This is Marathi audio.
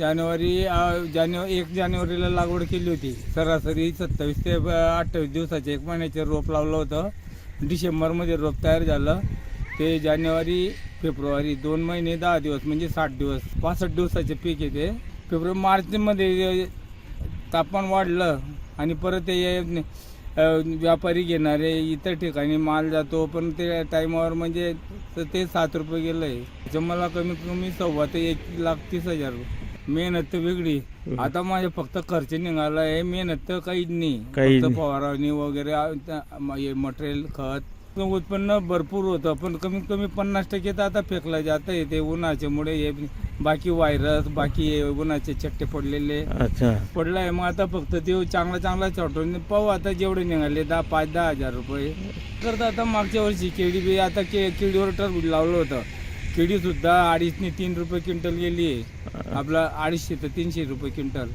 1 जानेवारीला लागवड केली होती. सरासरी 27 ते 28 दिवसाचे 1 महिन्याचे रोप लावलं होतं. डिसेंबरमध्ये रोप तयार झालं. ते जानेवारी फेब्रुवारी 2 महिने 10 दिवस म्हणजे 60 दिवस 65 दिवसाचे पीक येते. फेब्रुवारी मार्चमध्ये तापमान वाढलं आणि परत ते व्यापारी घेणारे इतर ठिकाणी माल जातो, पण ते टायमावर म्हणजे ते 7 रुपये गेलं आहे. त्याच्या मला कमीत कमी 1.25 ते 1,30,000 मेहनत तर वेगळी. आता माझे फक्त खर्च निघाला आहे, मेहनत तर काहीच नाही. फक्त फवारणी वगैरे मटेरियल खत उत्पन्न भरपूर होतं, पण कमीत कमी 50% तर आता फेकलं जातं आहे. ते उन्हाच्यामुळे हे बाकी व्हायरस बाकी उन्हाचे चट्टे पडलेले पडलाय. मग आता फक्त ते चांगला छाटून पाहू आता जेवढे निघाले 5-10 हजार रुपये करता. आता मागच्या वर्षी केळी बी आता केळीवर टरबूज लावलं होतं. केळी सुद्धा 250 ते 3 रुपये क्विंटल गेली आहे. आपला 250 ते 300 रुपये क्विंटल.